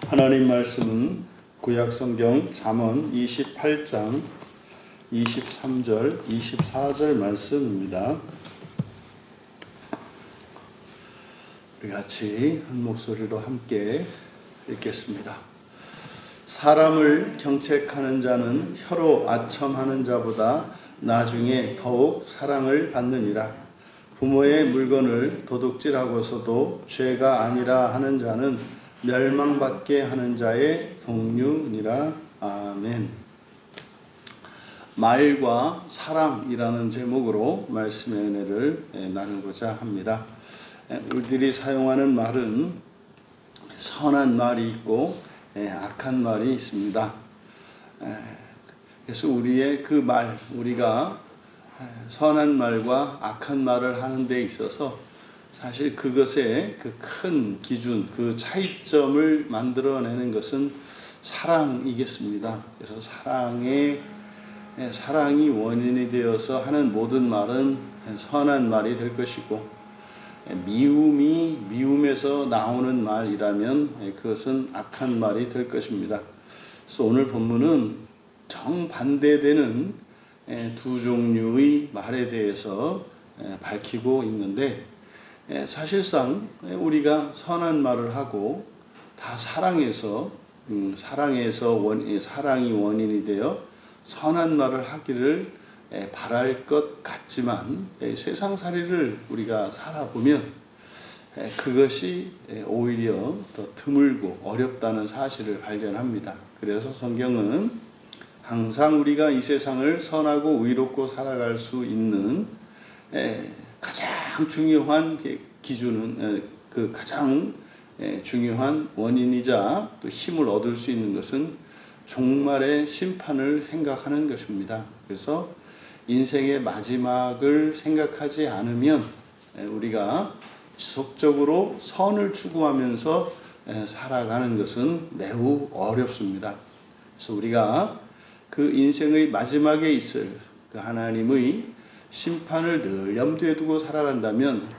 하나님 말씀은 구약성경 잠언 28장 23절 24절 말씀입니다. 우리 같이 한 목소리로 함께 읽겠습니다. 사람을 경책하는 자는 혀로 아첨하는 자보다 나중에 더욱 사랑을 받느니라. 부모의 물건을 도둑질하고서도 죄가 아니라 하는 자는 멸망받게 하는 자의 동류니라. 아멘. 말과 사랑이라는 제목으로 말씀의 은혜를 나누고자 합니다. 우리들이 사용하는 말은 선한 말이 있고 악한 말이 있습니다. 그래서 우리의 그 말, 우리가 선한 말과 악한 말을 하는 데 있어서 사실 그것의 그 큰 기준, 그 차이점을 만들어내는 것은 사랑이겠습니다. 그래서 사랑이 원인이 되어서 하는 모든 말은 선한 말이 될 것이고, 미움에서 나오는 말이라면 그것은 악한 말이 될 것입니다. 그래서 오늘 본문은 정반대되는 두 종류의 말에 대해서 밝히고 있는데, 사실상 우리가 선한 말을 하고 다 사랑해서 사랑이 원인이 되어 선한 말을 하기를 바랄 것 같지만, 세상살이를 우리가 살아보면 그것이 오히려 더 드물고 어렵다는 사실을 발견합니다. 그래서 성경은 항상 우리가 이 세상을 선하고 의롭고 살아갈 수 있는 가장 중요한 기준은, 그 가장 중요한 원인이자 또 힘을 얻을 수 있는 것은 종말의 심판을 생각하는 것입니다. 그래서 인생의 마지막을 생각하지 않으면 우리가 지속적으로 선을 추구하면서 살아가는 것은 매우 어렵습니다. 그래서 우리가 그 인생의 마지막에 있을 그 하나님의 심판을 늘 염두에 두고 살아간다면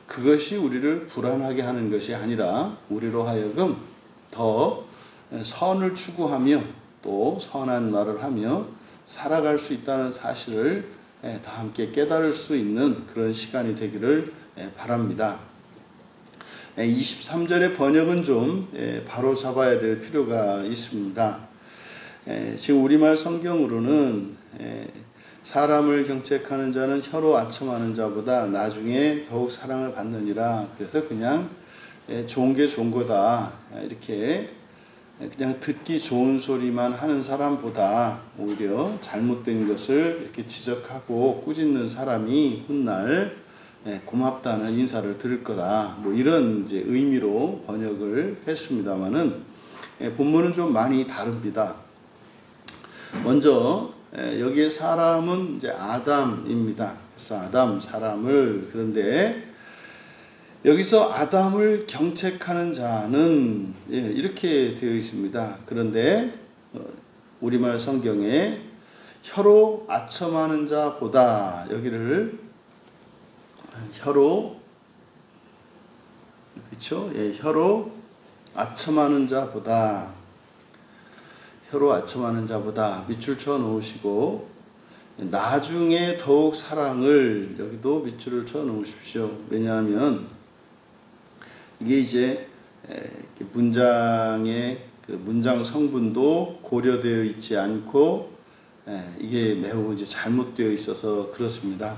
그것이 우리를 불안하게 하는 것이 아니라 우리로 하여금 더 선을 추구하며 또 선한 말을 하며 살아갈 수 있다는 사실을 다 함께 깨달을 수 있는 그런 시간이 되기를 바랍니다. 23절의 번역은 좀 바로 잡아야 될 필요가 있습니다. 지금 우리말 성경으로는 사람을 경책하는 자는 혀로 아첨하는 자보다 나중에 더욱 사랑을 받느니라. 그래서 그냥 좋은 게 좋은 거다, 이렇게 그냥 듣기 좋은 소리만 하는 사람보다 오히려 잘못된 것을 이렇게 지적하고 꾸짖는 사람이 훗날 고맙다는 인사를 들을 거다, 뭐 이런 이제 의미로 번역을 했습니다만은 본문은 좀 많이 다릅니다. 먼저 여기에 사람은 이제 아담입니다. 그래서 아담 사람을, 그런데 여기서 아담을 경책하는 자는 이렇게 되어 있습니다. 그런데 우리말 성경에 혀로 아첨하는 자보다, 여기를 혀로, 그렇죠? 혀로 아첨하는 자보다, 혀로 아첨하는 자보다 밑줄 쳐 놓으시고, 나중에 더욱 사랑을, 여기도 밑줄을 쳐 놓으십시오. 왜냐하면 이게 이제 문장의 그 문장 성분도 고려되어 있지 않고 이게 매우 이제 잘못되어 있어서 그렇습니다.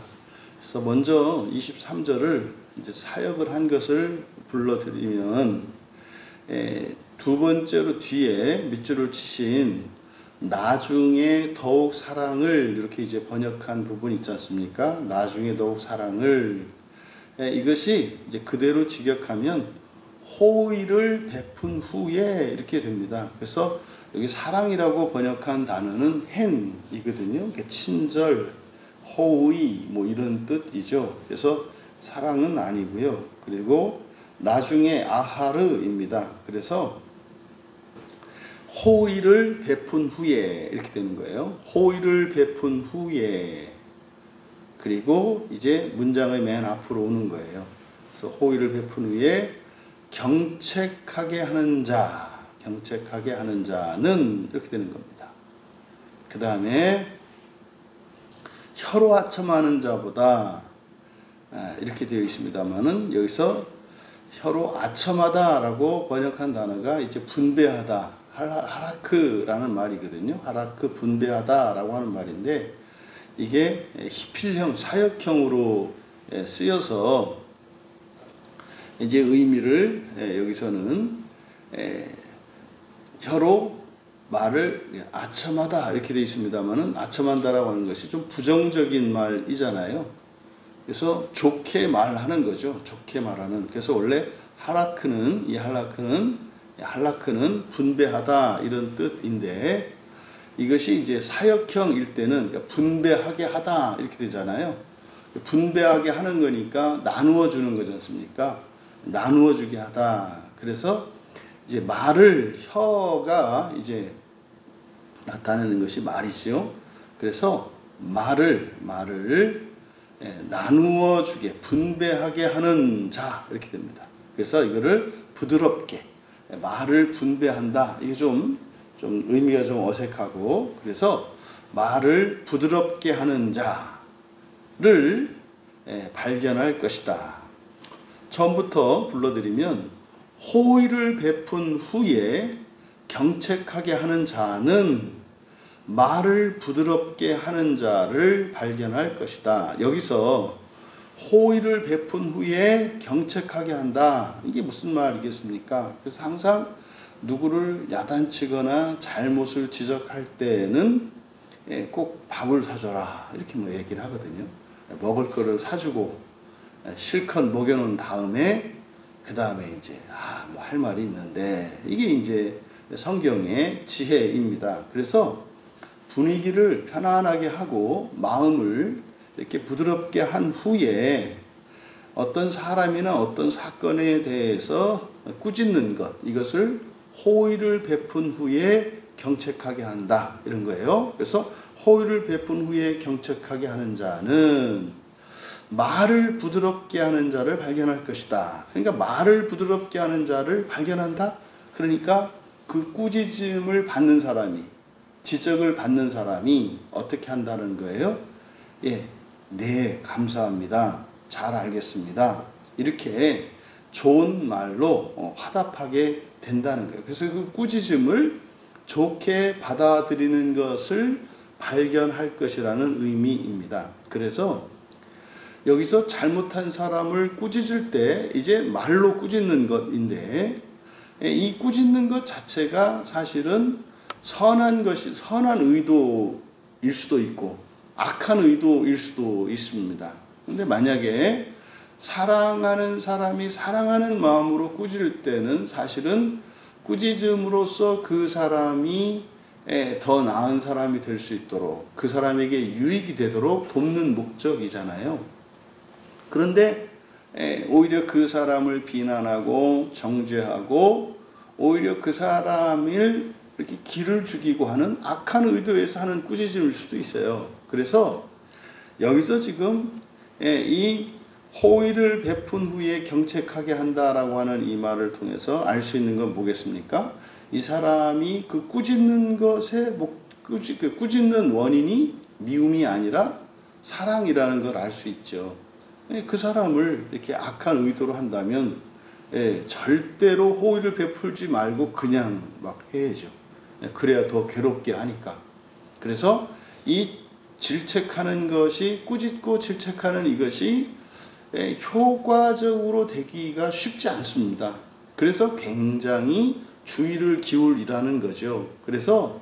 그래서 먼저 23절을 이제 사역을 한 것을 불러드리면, 두 번째로 뒤에 밑줄을 치신 나중에 더욱 사랑을, 이렇게 이제 번역한 부분 있지 않습니까? 나중에 더욱 사랑을, 이것이 이제 그대로 직역하면 호의를 베푼 후에 이렇게 됩니다. 그래서 여기 사랑이라고 번역한 단어는 헨이거든요. 친절, 호의 뭐 이런 뜻이죠. 그래서 사랑은 아니고요. 그리고 나중에 아하르입니다. 그래서 호의를 베푼 후에 이렇게 되는 거예요. 호의를 베푼 후에, 그리고 이제 문장의 맨 앞으로 오는 거예요. 그래서 호의를 베푼 후에 경책하게 하는 자, 경책하게 하는 자는 이렇게 되는 겁니다. 그 다음에 혀로 아첨하는 자보다 이렇게 되어 있습니다만은 여기서 혀로 아첨하다라고 번역한 단어가 이제 분배하다, 하라크라는 말이거든요. 하라크 분배하다라고 하는 말인데 이게 히필형, 사역형으로 쓰여서 이제 의미를 여기서는 혀로 말을 아첨하다 이렇게 되어 있습니다만은 아첨한다라고 하는 것이 좀 부정적인 말이잖아요. 그래서 좋게 말하는 거죠. 좋게 말하는. 그래서 원래 하라크는 분배하다 이런 뜻인데 이것이 이제 사역형일 때는 그러니까 분배하게 하다 이렇게 되잖아요. 분배하게 하는 거니까 나누어 주는 거지 않습니까? 나누어 주게 하다. 그래서 이제 말을 혀가 이제 나타내는 것이 말이죠. 그래서 말을 나누어 주게 분배하게 하는 자 이렇게 됩니다. 그래서 이거를 부드럽게 말을 분배한다. 이게 좀 의미가 좀 어색하고 그래서 말을 부드럽게 하는 자를 발견할 것이다. 처음부터 불러드리면 호의를 베푼 후에 경책하게 하는 자는 말을 부드럽게 하는 자를 발견할 것이다. 여기서 호의를 베푼 후에 경책하게 한다. 이게 무슨 말이겠습니까? 그래서 항상 누구를 야단치거나 잘못을 지적할 때는 꼭 밥을 사줘라 이렇게 뭐 얘기를 하거든요. 먹을 거를 사주고 실컷 먹여놓은 다음에 그 다음에 이제 뭐 할 말이 있는데 이게 이제 성경의 지혜입니다. 그래서 분위기를 편안하게 하고 마음을 이렇게 부드럽게 한 후에 어떤 사람이나 어떤 사건에 대해서 꾸짖는 것 이것을 호의를 베푼 후에 경책하게 한다 이런 거예요. 그래서 호의를 베푼 후에 경책하게 하는 자는 말을 부드럽게 하는 자를 발견할 것이다. 그러니까 말을 부드럽게 하는 자를 발견한다. 그러니까 그 꾸짖음을 받는 사람이 지적을 받는 사람이 어떻게 한다는 거예요? 네, 감사합니다. 잘 알겠습니다. 이렇게 좋은 말로 화답하게 된다는 거예요. 그래서 그 꾸짖음을 좋게 받아들이는 것을 발견할 것이라는 의미입니다. 그래서 여기서 잘못한 사람을 꾸짖을 때 이제 말로 꾸짖는 것인데 이 꾸짖는 것 자체가 사실은 선한 의도일 수도 있고 악한 의도일 수도 있습니다. 근데 만약에 사랑하는 사람이 사랑하는 마음으로 꾸짖을 때는 사실은 꾸짖음으로써 그 사람이 더 나은 사람이 될 수 있도록 그 사람에게 유익이 되도록 돕는 목적이잖아요. 그런데 오히려 그 사람을 비난하고 정죄하고 오히려 그 사람을 이렇게 기를 죽이고 하는 악한 의도에서 하는 꾸짖음일 수도 있어요. 그래서 여기서 지금 이 호의를 베푼 후에 경책하게 한다라고 하는 이 말을 통해서 알 수 있는 건 뭐겠습니까? 이 사람이 그 꾸짖는 것의 꾸짖는 원인이 미움이 아니라 사랑이라는 걸 알 수 있죠. 그 사람을 이렇게 악한 의도로 한다면 절대로 호의를 베풀지 말고 그냥 막 해야죠. 그래야 더 괴롭게 하니까. 그래서 이 질책하는 것이 꾸짖고 질책하는 이것이 효과적으로 되기가 쉽지 않습니다. 그래서 굉장히 주의를 기울이라는 거죠. 그래서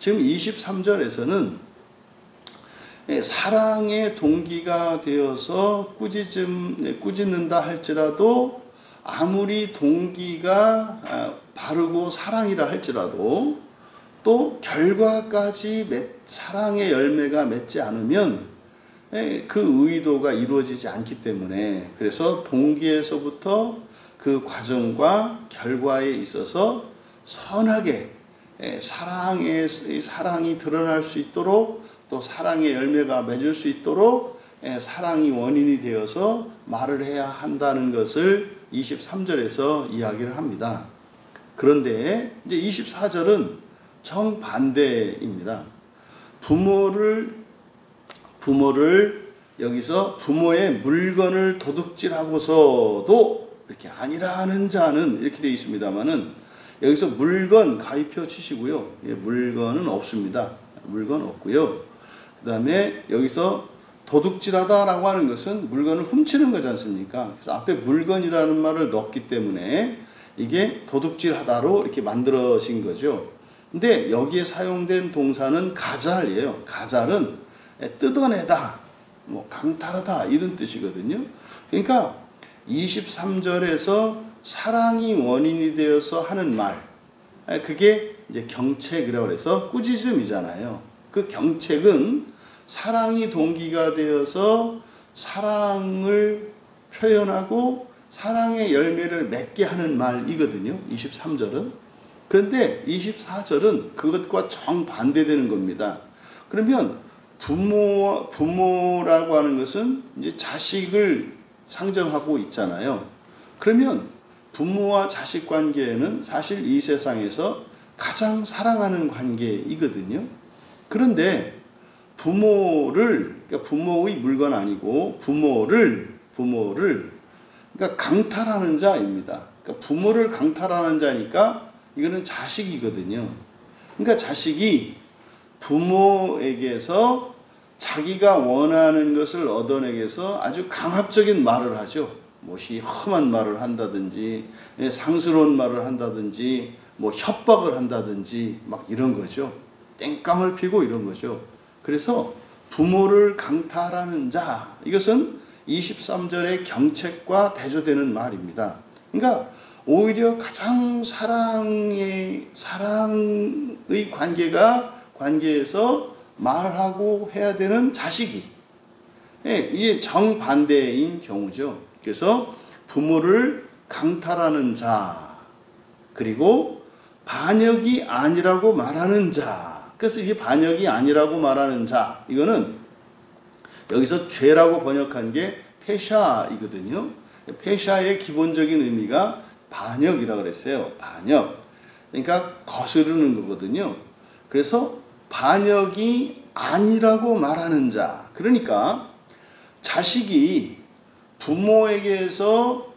지금 23절에서는 사랑의 동기가 되어서 꾸짖는다 할지라도 아무리 동기가 바르고 사랑이라 할지라도 또 결과까지 사랑의 열매가 맺지 않으면 그 의도가 이루어지지 않기 때문에 그래서 동기에서부터 그 과정과 결과에 있어서 선하게 사랑이 드러날 수 있도록 또 사랑의 열매가 맺을 수 있도록 사랑이 원인이 되어서 말을 해야 한다는 것을 23절에서 이야기를 합니다. 그런데 이제 24절은 정반대입니다. 부모를 여기서 부모의 물건을 도둑질하고서도 이렇게 아니라는 자는 이렇게 되어 있습니다만은 여기서 물건 가위표 치시고요. 예, 물건은 없습니다. 물건 없고요. 그 다음에 여기서 도둑질하다라고 하는 것은 물건을 훔치는 거지 않습니까? 그래서 앞에 물건이라는 말을 넣었기 때문에 이게 도둑질하다로 이렇게 만들어진 거죠. 근데 여기에 사용된 동사는 가잘이에요. 가잘은 뜯어내다, 뭐 강탈하다 이런 뜻이거든요. 그러니까 23절에서 사랑이 원인이 되어서 하는 말, 그게 이제 경책이라고 해서 꾸짖음이잖아요. 그 경책은 사랑이 동기가 되어서 사랑을 표현하고 사랑의 열매를 맺게 하는 말이거든요. 23절은. 그런데 24절은 그것과 정반대되는 겁니다. 그러면 부모라고 하는 것은 이제 자식을 상정하고 있잖아요. 그러면 부모와 자식 관계는 사실 이 세상에서 가장 사랑하는 관계이거든요. 그런데 그러니까 부모의 물건 아니고 부모를 그러니까 강탈하는 자입니다. 그러니까 부모를 강탈하는 자니까 이거는 자식이거든요. 그러니까 자식이 부모에게서 자기가 원하는 것을 얻어내게서 아주 강압적인 말을 하죠. 무엇이 험한 말을 한다든지 상스러운 말을 한다든지 뭐 협박을 한다든지 막 이런 거죠. 땡깡을 피고 이런 거죠. 그래서 부모를 강탈하는 자, 이것은 23절의 경책과 대조되는 말입니다. 그러니까 오히려 가장 사랑의 관계에서 말하고 해야 되는 자식이, 이게 정반대인 경우죠. 그래서 부모를 강탈하는 자, 그리고 반역이 아니라고 말하는 자. 그래서 이게 반역이 아니라고 말하는 자, 이거는 여기서 죄라고 번역한 게 페샤이거든요. 페샤의 기본적인 의미가 반역이라고 그랬어요. 반역. 그러니까 거스르는 거거든요. 그래서 반역이 아니라고 말하는 자. 그러니까 자식이 부모에게서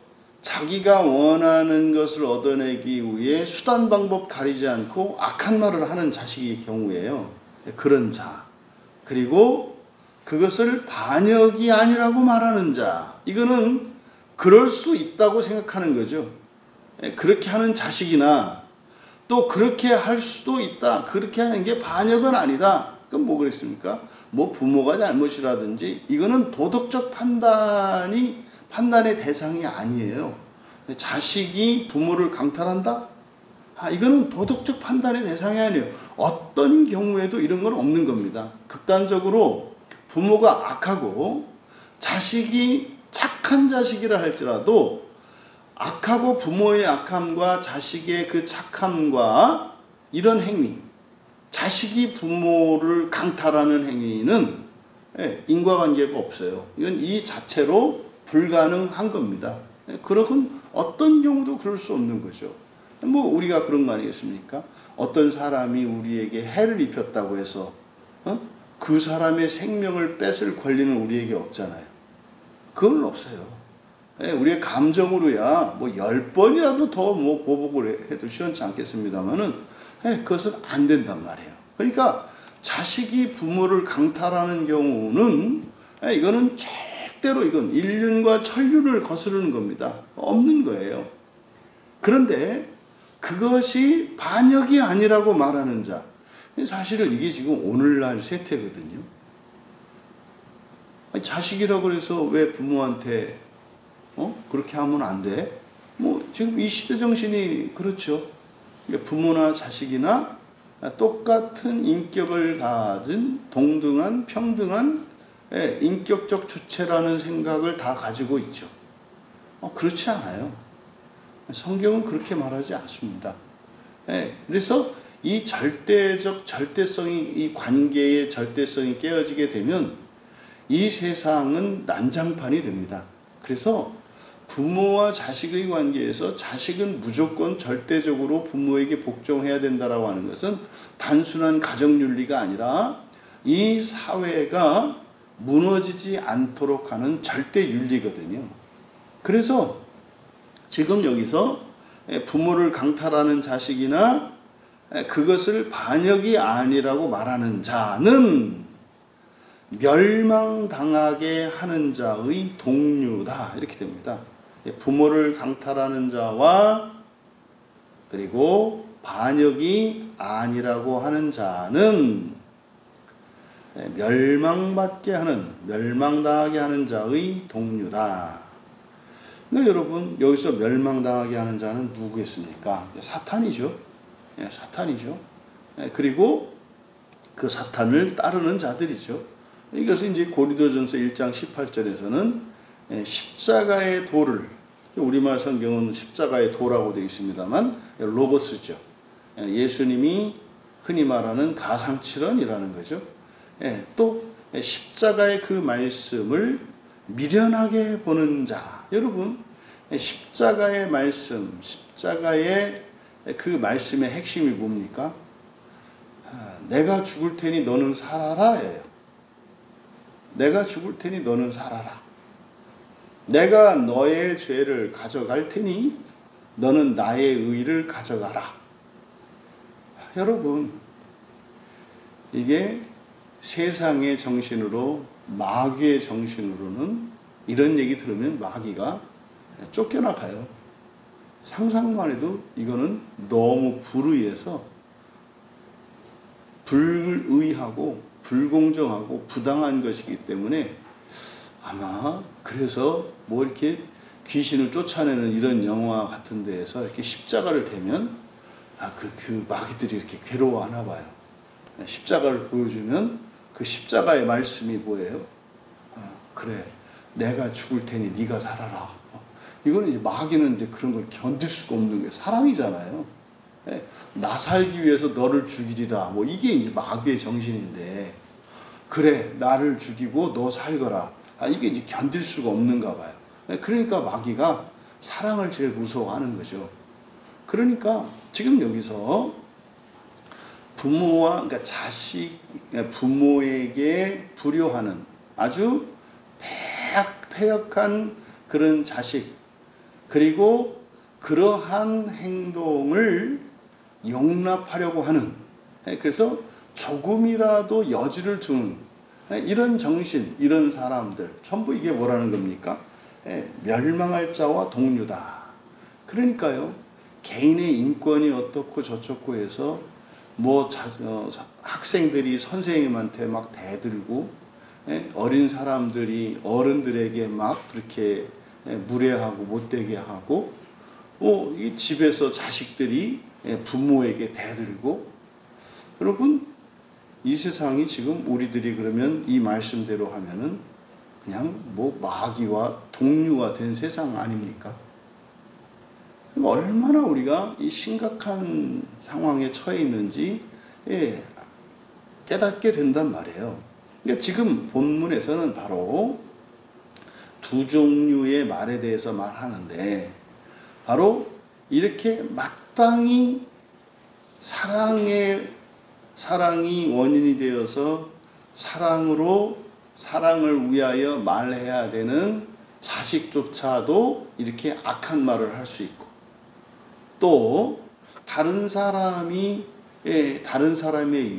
자기가 원하는 것을 얻어내기 위해 수단 방법 가리지 않고 악한 말을 하는 자식의 경우에요. 그런 자. 그리고 그것을 반역이 아니라고 말하는 자. 이거는 그럴 수 있다고 생각하는 거죠. 그렇게 하는 자식이나 또 그렇게 할 수도 있다. 그렇게 하는 게 반역은 아니다. 그럼 뭐 그랬습니까? 뭐 부모가 잘못이라든지 이거는 도덕적 판단의 대상이 아니에요. 자식이 부모를 강탈한다? 이거는 도덕적 판단의 대상이 아니에요. 어떤 경우에도 이런 건 없는 겁니다. 극단적으로 부모가 악하고 자식이 착한 자식이라 할지라도 악하고 부모의 악함과 자식의 그 착함과 이런 행위, 자식이 부모를 강탈하는 행위는 인과관계가 없어요. 이건 이 자체로 불가능한 겁니다. 그러건 어떤 경우도 그럴 수 없는 거죠. 뭐 우리가 그런 거 아니겠습니까? 어떤 사람이 우리에게 해를 입혔다고 해서 그 사람의 생명을 뺏을 권리는 우리에게 없잖아요. 그건 없어요. 우리의 감정으로야 뭐 10번이라도 더 뭐 보복을 해도 시원치 않겠습니다만은 그것은 안 된단 말이에요. 그러니까 자식이 부모를 강탈하는 경우는 이거는 절대로 이건 인륜과 천륜을 거스르는 겁니다. 없는 거예요. 그런데 그것이 반역이 아니라고 말하는 자, 사실은 이게 지금 오늘날 세태거든요. 자식이라고 해서 왜 부모한테 그렇게 하면 안 돼? 뭐 지금 이 시대 정신이 그렇죠. 부모나 자식이나 똑같은 인격을 가진 동등한 평등한 인격적 주체라는 생각을 다 가지고 있죠. 그렇지 않아요. 성경은 그렇게 말하지 않습니다. 그래서 이 이 관계의 절대성이 깨어지게 되면 이 세상은 난장판이 됩니다. 그래서 부모와 자식의 관계에서 자식은 무조건 절대적으로 부모에게 복종해야 된다라고 하는 것은 단순한 가정윤리가 아니라 이 사회가 무너지지 않도록 하는 절대윤리거든요. 그래서 지금 여기서 부모를 강탈하는 자식이나 그것을 반역이 아니라고 말하는 자는 멸망당하게 하는 자의 동류다, 이렇게 됩니다. 부모를 강탈하는 자와 그리고 반역이 아니라고 하는 자는 멸망당하게 하는 자의 동류다. 그러니까 여러분, 여기서 멸망당하게 하는 자는 누구겠습니까? 사탄이죠. 사탄이죠. 그리고 그 사탄을 따르는 자들이죠. 이것은 이제 고린도전서 1장 18절에서는 십자가의 도를, 우리말 성경은 십자가의 도라고 되어 있습니다만 로고스죠. 예수님이 흔히 말하는 가상칠언이라는 거죠. 또 십자가의 그 말씀을 미련하게 보는 자. 여러분, 십자가의 말씀, 십자가의 그 말씀의 핵심이 뭡니까? 내가 죽을 테니 너는 살아라 예요. 내가 죽을 테니 너는 살아라. 내가 너의 죄를 가져갈 테니 너는 나의 의를 가져가라. 여러분, 이게 세상의 정신으로, 마귀의 정신으로는 이런 얘기 들으면 마귀가 쫓겨나가요. 상상만 해도 이거는 너무 불의해서 불의하고 불공정하고 부당한 것이기 때문에 아마 그래서 뭐 이렇게 귀신을 쫓아내는 이런 영화 같은 데에서 이렇게 십자가를 대면 그 마귀들이 이렇게 괴로워하나 봐요. 십자가를 보여주면 그 십자가의 말씀이 뭐예요? 그래, 내가 죽을 테니 네가 살아라. 이거는 이제 마귀는 이제 그런 걸 견딜 수가 없는 게 사랑이잖아요. 나 살기 위해서 너를 죽이리라. 뭐 이게 이제 마귀의 정신인데, 그래, 나를 죽이고 너 살거라. 이게 이제 견딜 수가 없는가 봐요. 그러니까 마귀가 사랑을 제일 무서워하는 거죠. 그러니까 지금 여기서 부모와, 그러니까 부모에게 불효하는 아주 패역한 그런 자식, 그리고 그러한 행동을 용납하려고 하는, 그래서 조금이라도 여지를 주는 이런 정신, 이런 사람들 전부 이게 뭐라는 겁니까? 멸망할 자와 동류다. 그러니까요, 개인의 인권이 어떻고 저쩌고 해서 뭐 학생들이 선생님한테 막 대들고, 어린 사람들이 어른들에게 막 그렇게 무례하고 못되게 하고, 이 집에서 자식들이 부모에게 대들고. 여러분, 이 세상이 지금 우리들이 그러면 이 말씀대로 하면은 그냥 뭐 마귀와 동류가 된 세상 아닙니까? 얼마나 우리가 이 심각한 상황에 처해 있는지 깨닫게 된단 말이에요. 그러니까 지금 본문에서는 바로 두 종류의 말에 대해서 말하는데, 바로 이렇게 마땅히 사랑이 원인이 되어서 사랑을 위하여 말해야 되는 자식조차도 이렇게 악한 말을 할 수 있고, 또 다른 사람의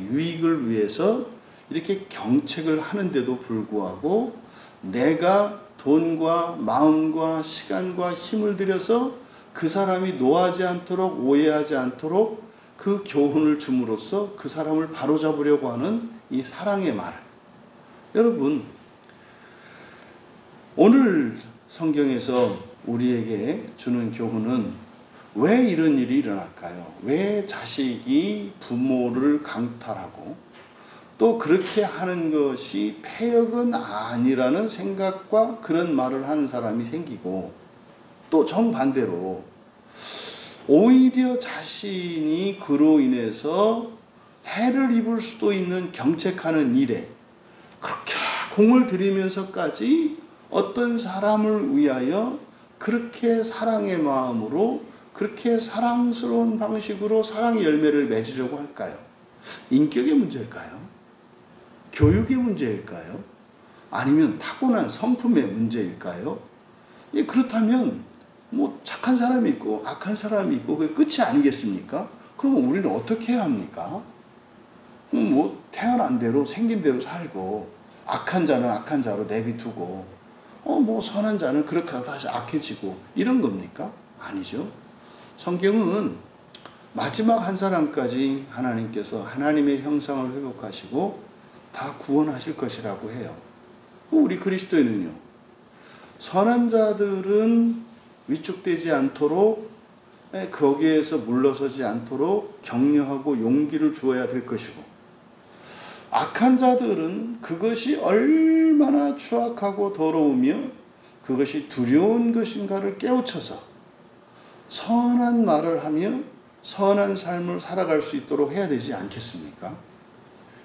유익을 위해서 이렇게 경책을 하는데도 불구하고 내가 돈과 마음과 시간과 힘을 들여서 그 사람이 노하지 않도록, 오해하지 않도록 그 교훈을 줌으로써 그 사람을 바로잡으려고 하는 이 사랑의 말. 여러분, 오늘 성경에서 우리에게 주는 교훈은 왜 이런 일이 일어날까요? 왜 자식이 부모를 강탈하고 또 그렇게 하는 것이 패역은 아니라는 생각과 그런 말을 하는 사람이 생기고, 또 정반대로 오히려 자신이 그로 인해서 해를 입을 수도 있는 경책하는 일에 그렇게 공을 들이면서까지 어떤 사람을 위하여 그렇게 사랑의 마음으로 그렇게 사랑스러운 방식으로 사랑의 열매를 맺으려고 할까요? 인격의 문제일까요? 교육의 문제일까요? 아니면 타고난 성품의 문제일까요? 예, 그렇다면 뭐 착한 사람이 있고 악한 사람이 있고 그게 끝이 아니겠습니까? 그러면 우리는 어떻게 해야 합니까? 뭐 태어난 대로 생긴 대로 살고 악한 자는 악한 자로 내비두고 뭐 선한 자는 그렇게 하다 다시 악해지고 이런 겁니까? 아니죠. 성경은 마지막 한 사람까지 하나님께서 하나님의 형상을 회복하시고 다 구원하실 것이라고 해요. 우리 그리스도인은요, 선한 자들은 위축되지 않도록 거기에서 물러서지 않도록 격려하고 용기를 주어야 될 것이고, 악한 자들은 그것이 얼마나 추악하고 더러우며 그것이 두려운 것인가를 깨우쳐서 선한 말을 하며 선한 삶을 살아갈 수 있도록 해야 되지 않겠습니까?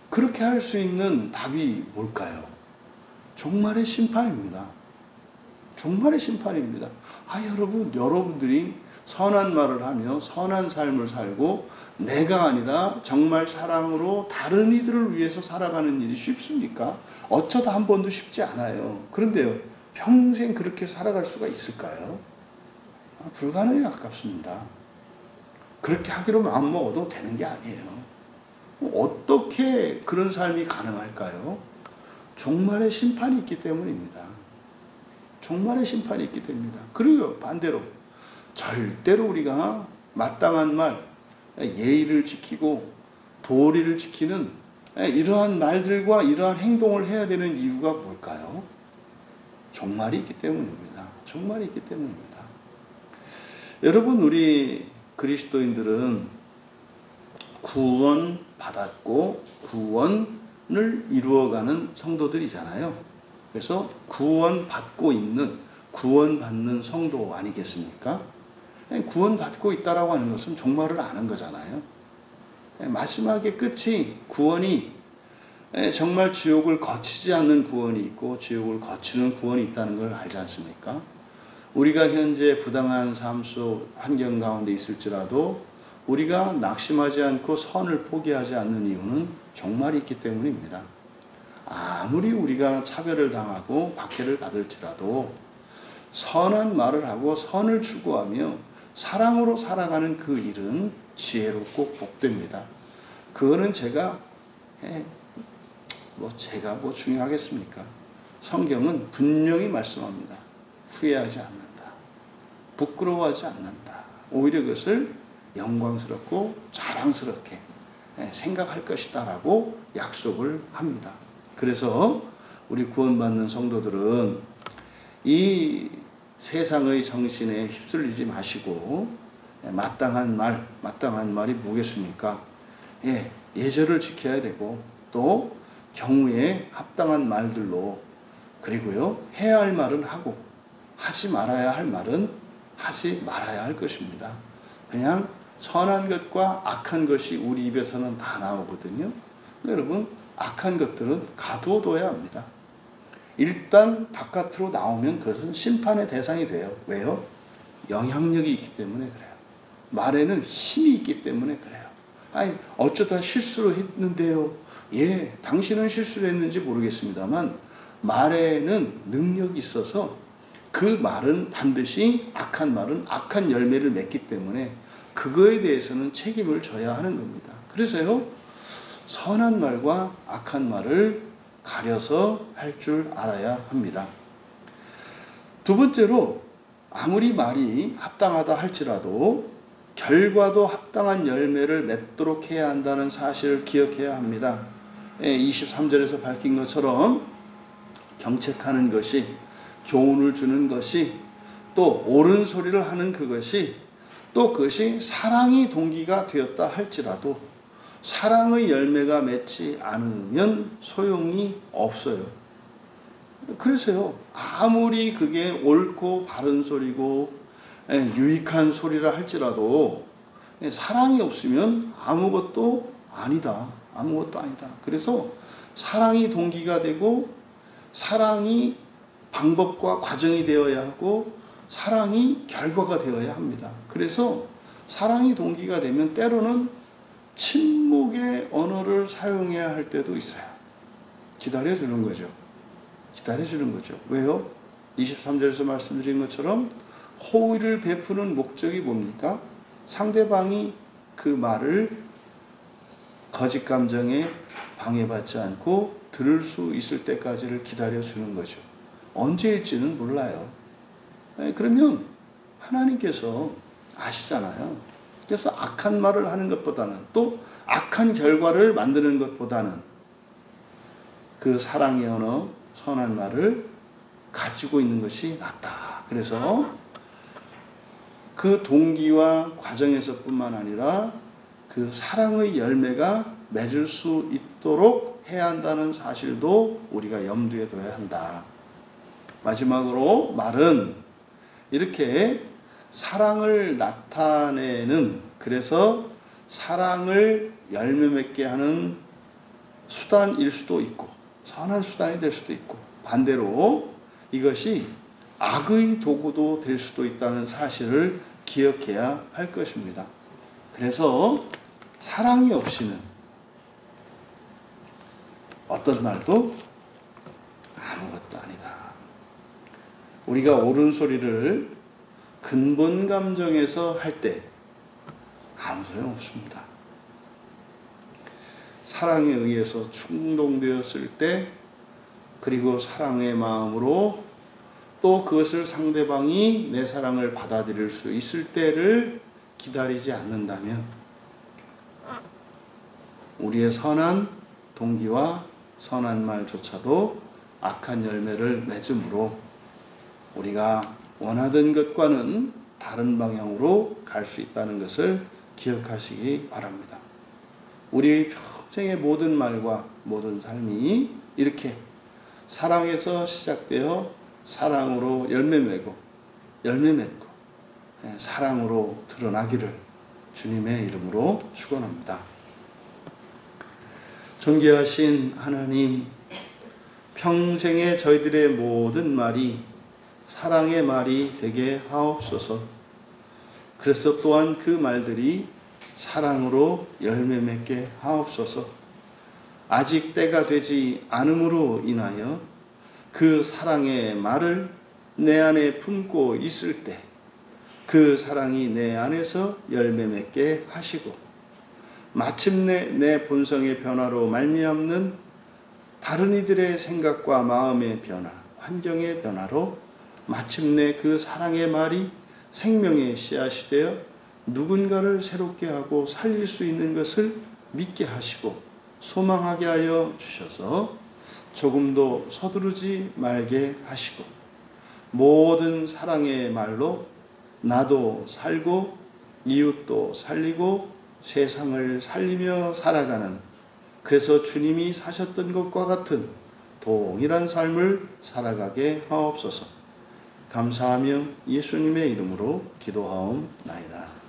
그렇게 할 수 있는 답이 뭘까요? 종말의 심판입니다. 종말의 심판입니다. 여러분들이 선한 말을 하며 선한 삶을 살고 내가 아니라 정말 사랑으로 다른 이들을 위해서 살아가는 일이 쉽습니까? 어쩌다 한 번도 쉽지 않아요. 그런데요, 평생 그렇게 살아갈 수가 있을까요? 불가능에 가깝습니다. 그렇게 하기로 마음먹어도 되는 게 아니에요. 어떻게 그런 삶이 가능할까요? 종말의 심판이 있기 때문입니다. 종말의 심판이 있기 때문입니다. 그리고 반대로 절대로 우리가 마땅한 말, 예의를 지키고 도리를 지키는 이러한 말들과 이러한 행동을 해야 되는 이유가 뭘까요? 종말이 있기 때문입니다. 종말이 있기 때문입니다. 여러분, 우리 그리스도인들은 구원받았고 구원을 이루어가는 성도들이잖아요. 그래서 구원받고 있는, 구원받는 성도 아니겠습니까? 구원받고 있다라고 하는 것은 종말을 아는 거잖아요. 마지막의 끝이 구원이 정말 지옥을 거치지 않는 구원이 있고 지옥을 거치는 구원이 있다는 걸 알지 않습니까? 우리가 현재 부당한 삶 속 환경 가운데 있을지라도 우리가 낙심하지 않고 선을 포기하지 않는 이유는 종말이 있기 때문입니다. 아무리 우리가 차별을 당하고 박해를 받을지라도 선한 말을 하고 선을 추구하며 사랑으로 살아가는 그 일은 지혜롭고 복됩니다. 그거는 제가 중요하겠습니까? 성경은 분명히 말씀합니다. 후회하지 않는다. 부끄러워하지 않는다. 오히려 그것을 영광스럽고 자랑스럽게 생각할 것이다 라고 약속을 합니다. 그래서 우리 구원받는 성도들은 이 세상의 정신에 휩쓸리지 마시고 마땅한 말이 뭐겠습니까? 예절을 지켜야 되고 또 경우에 합당한 말들로, 그리고요, 해야 할 말은 하고 하지 말아야 할 말은 하지 말아야 할 것입니다. 그냥 선한 것과 악한 것이 우리 입에서는 다 나오거든요. 여러분, 악한 것들은 가두어둬야 합니다. 일단 바깥으로 나오면 그것은 심판의 대상이 돼요. 왜요? 영향력이 있기 때문에 그래요. 말에는 힘이 있기 때문에 그래요. 어쩌다 실수로 했는데요. 당신은 실수를 했는지 모르겠습니다만 말에는 능력이 있어서 그 말은 반드시 악한 말은 악한 열매를 맺기 때문에 그거에 대해서는 책임을 져야 하는 겁니다. 그래서요, 선한 말과 악한 말을 가려서 할 줄 알아야 합니다. 두 번째로, 아무리 말이 합당하다 할지라도 결과도 합당한 열매를 맺도록 해야 한다는 사실을 기억해야 합니다. 23절에서 밝힌 것처럼 경책하는 것이, 교훈을 주는 것이, 또 옳은 소리를 하는 그것이, 또 그것이 사랑이 동기가 되었다 할지라도 사랑의 열매가 맺지 않으면 소용이 없어요. 그래서요, 아무리 그게 옳고 바른 소리고 유익한 소리라 할지라도 사랑이 없으면 아무것도 아니다. 그래서 사랑이 동기가 되고 사랑이 방법과 과정이 되어야 하고 사랑이 결과가 되어야 합니다. 그래서 사랑이 동기가 되면 때로는 침묵의 언어를 사용해야 할 때도 있어요. 기다려주는 거죠. 기다려주는 거죠. 왜요? 23절에서 말씀드린 것처럼 호의를 베푸는 목적이 뭡니까? 상대방이 그 말을 거짓 감정에 방해받지 않고 들을 수 있을 때까지를 기다려주는 거죠. 언제일지는 몰라요. 그러면 하나님께서 아시잖아요. 그래서 악한 말을 하는 것보다는, 또 악한 결과를 만드는 것보다는 그 사랑의 언어, 선한 말을 가지고 있는 것이 낫다. 그래서 그 동기와 과정에서뿐만 아니라 그 사랑의 열매가 맺을 수 있도록 해야 한다는 사실도 우리가 염두에 둬야 한다. 마지막으로 말은 이렇게 사랑을 나타내는, 그래서 사랑을 열매 맺게 하는 수단일 수도 있고 선한 수단이 될 수도 있고, 반대로 이것이 악의 도구도 될 수도 있다는 사실을 기억해야 할 것입니다. 그래서 사랑이 없이는 어떤 말도 아무것도 아니다. 우리가 옳은 소리를 근본 감정에서 할 때 아무 소용 없습니다. 사랑에 의해서 충동되었을 때, 그리고 사랑의 마음으로 또 그것을 상대방이 내 사랑을 받아들일 수 있을 때를 기다리지 않는다면 우리의 선한 동기와 선한 말조차도 악한 열매를 맺음으로 우리가 원하던 것과는 다른 방향으로 갈 수 있다는 것을 기억하시기 바랍니다. 우리의 평생의 모든 말과 모든 삶이 이렇게 사랑에서 시작되어 사랑으로 열매 맺고 사랑으로 드러나기를 주님의 이름으로 축원합니다. 존귀하신 하나님, 평생에 저희들의 모든 말이 사랑의 말이 되게 하옵소서. 그래서 또한 그 말들이 사랑으로 열매 맺게 하옵소서. 아직 때가 되지 않음으로 인하여 그 사랑의 말을 내 안에 품고 있을 때 그 사랑이 내 안에서 열매 맺게 하시고, 마침내 내 본성의 변화로 말미암는 다른 이들의 생각과 마음의 변화, 환경의 변화로 마침내 그 사랑의 말이 생명의 씨앗이 되어 누군가를 새롭게 하고 살릴 수 있는 것을 믿게 하시고 소망하게 하여 주셔서 조금도 서두르지 말게 하시고, 모든 사랑의 말로 나도 살고 이웃도 살리고 세상을 살리며 살아가는, 그래서 주님이 사셨던 것과 같은 동일한 삶을 살아가게 하옵소서. 감사하며 예수님의 이름으로 기도하옵나이다.